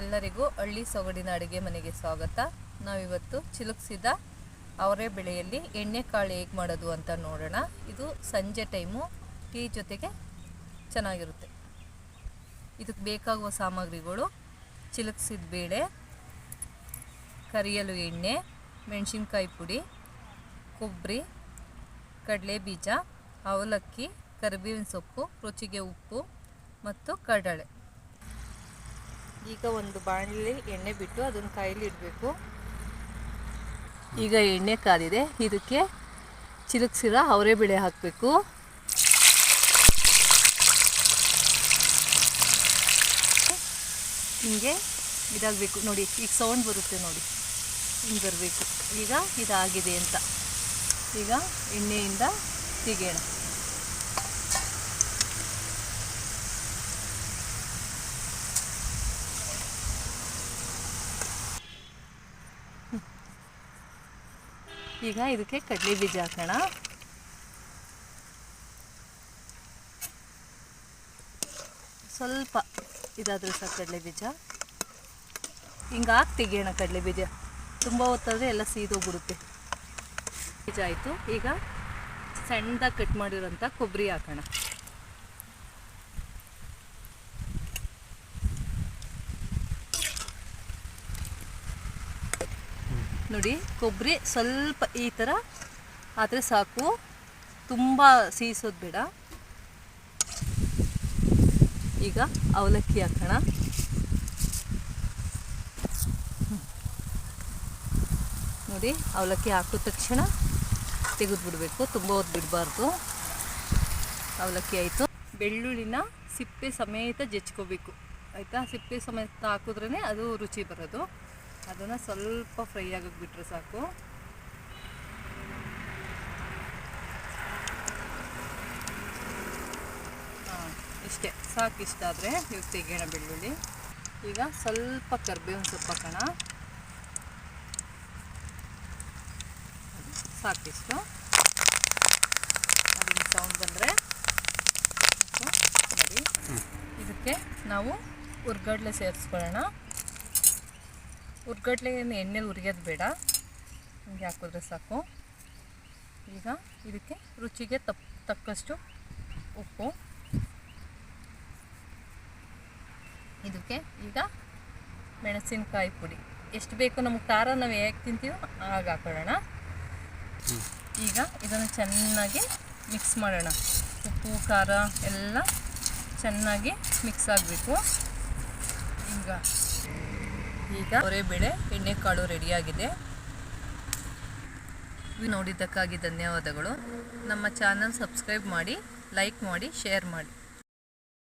ಎಲ್ಲರಿಗೂ ಹಳ್ಳಿ ಸೊಗಡಿನ ಅಡುಗೆ ಮನೆಗೆ ಸ್ವಾಗತ. ನಾವಿವತ್ತು ಚಿಲುಕಿಸಿದ ಅವರೆ ಬೆಳೆಯಲ್ಲಿ ಎಣ್ಣೆಕಾಳು ಹೇಗೆ ಮಾಡೋದು ಅಂತ ನೋಡೋಣ. ಇದು ಸಂಜೆ ಟೈಮು ಟೀ ಜೊತೆಗೆ ಚೆನ್ನಾಗಿರುತ್ತೆ. ಇದಕ್ಕೆ ಬೇಕಾಗುವ ಸಾಮಗ್ರಿಗಳು: ಚಿಲುಕಿಸಿದ ಬೇಳೆ, ಕರಿಯಲು ಎಣ್ಣೆ, ಮೆಣಸಿನ್ಕಾಯಿ ಪುಡಿ, ಕೊಬ್ಬರಿ, ಕಡಲೆ ಬೀಜ, ಅವಲಕ್ಕಿ, ಕರಿಬೇವಿನ ಸೊಪ್ಪು, ರುಚಿಗೆ ಉಪ್ಪು ಮತ್ತು ಕಡಲೆ. ಈಗ ಒಂದು ಬಾಣಲಿ ಎಣ್ಣೆ ಬಿಟ್ಟು ಅದನ್ನು ಕಾಯಲ್ಲಿ ಇಡಬೇಕು. ಈಗ ಎಣ್ಣೆ ಕಾದಿದೆ. ಇದಕ್ಕೆ ಚಿಲುಕಿಸಿದ ಅವರೆ ಬೇಳೆ ಹಾಕಬೇಕು. ಹಿಂಗೆ ಇದಾಗಬೇಕು ನೋಡಿ. ಈಗ ಸೌಂಡ್ ಬರುತ್ತೆ ನೋಡಿ, ಹಿಂಗೆ ಬರಬೇಕು. ಈಗ ಇದಾಗಿದೆ ಅಂತ. ಈಗ ಎಣ್ಣೆಯಿಂದ ತೆಗೆಯೋಣ. ಈಗ ಇದಕ್ಕೆ ಕಡಲೆ ಬೀಜ ಹಾಕೋಣ. ಸ್ವಲ್ಪ ಇದಾದರೆ ಸಾಕು ಕಡಲೆ ಬೀಜ. ಹಿಂಗೆ ಹಾಕಿ ತೆಗಿಯೋಣ. ಕಡಲೆ ಬೀಜ ತುಂಬ ಹೊತ್ತಾದರೆ ಎಲ್ಲ ಸೀದೋಗ್ಬಿಡುತ್ತೆ. ಬೀಜ ಆಯಿತು. ಈಗ ಸಣ್ಣದಾಗಿ ಕಟ್ ಮಾಡಿರೋಂಥ ಕೊಬ್ಬರಿ ಹಾಕೋಣ. ನೋಡಿ, ಕೊಬ್ಬರಿ ಸ್ವಲ್ಪ ಈ ಥರ ಆದರೆ ಸಾಕು, ತುಂಬ ಸೀಸೋದು ಬೇಡ. ಈಗ ಅವಲಕ್ಕಿ ಹಾಕೋಣ. ನೋಡಿ, ಅವಲಕ್ಕಿ ಹಾಕಿದ ತಕ್ಷಣ ತೆಗೆದುಬಿಡಬೇಕು, ತುಂಬ ಹೊತ್ತು ಬಿಡಬಾರ್ದು. ಅವಲಕ್ಕಿ ಆಯಿತು. ಬೆಳ್ಳುಳ್ಳಿನ ಸಿಪ್ಪೆ ಸಮೇತ ಜಜ್ಕೋಬೇಕು, ಆಯಿತಾ? ಸಿಪ್ಪೆ ಸಮೇತ ಹಾಕಿದ್ರೇ ಅದು ರುಚಿ ಬರೋದು. ಅದನ್ನು ಸ್ವಲ್ಪ ಫ್ರೈ ಆಗಕ್ಕೆ ಬಿಟ್ಟರೆ ಸಾಕು. ಇಷ್ಟೇ ಸಾಕು. ಇಷ್ಟ ಆದರೆ ಇವಾಗ ತೆಗೆಯೋಣ ಬೆಳ್ಳುಳ್ಳಿ. ಈಗ ಸ್ವಲ್ಪ ಕರಿಬೇವಿನ ಸೊಪ್ಪು ಹಾಕೋಣ. ಸಾಕಿಷ್ಟು. ಅದನ್ನು ಸೌಂಡ್ ಬಂದರೆ ನೋಡಿ. ಇದಕ್ಕೆ ನಾವು ಹುರ್ಗಡ್ಲೆ ಸೇರಿಸ್ಕೊಳ್ಳೋಣ. ಹುರ್ಗಡ್ಲೆಯನ್ನು ಎಣ್ಣೆಲಿ ಹುರಿಯೋದು ಬೇಡ, ಹಂಗೆ ಹಾಕಿದ್ರೆ ಸಾಕು. ಈಗ ಇದಕ್ಕೆ ರುಚಿಗೆ ತಕ್ಕಷ್ಟು ಉಪ್ಪು. ಇದಕ್ಕೆ ಈಗ ಮೆಣಸಿನಕಾಯಿ ಪುಡಿ ಎಷ್ಟು ಬೇಕು ನಮಗೆ ಖಾರ, ನಾವು ಹೇಗೆ ತಿಂತೀವೋ ಆಗ ಹಾಕೊಳ್ಳೋಣ. ಈಗ ಇದನ್ನು ಚೆನ್ನಾಗಿ ಮಿಕ್ಸ್ ಮಾಡೋಣ. ಉಪ್ಪು ಖಾರ ಎಲ್ಲ ಚೆನ್ನಾಗಿ ಮಿಕ್ಸ್ ಆಗಬೇಕು. ಈಗ ಅವರೆ ಬೇಳೆ ಎಣ್ಣೆಕಾಳು ರೆಡಿಯಾಗಿದೆ. ನೋಡಿದ್ದಕ್ಕಾಗಿ ಧನ್ಯವಾದಗಳು. ನಮ್ಮ ಚಾನಲ್ ಸಬ್ಸ್ಕ್ರೈಬ್ ಮಾಡಿ, ಲೈಕ್ ಮಾಡಿ, ಶೇರ್ ಮಾಡಿ.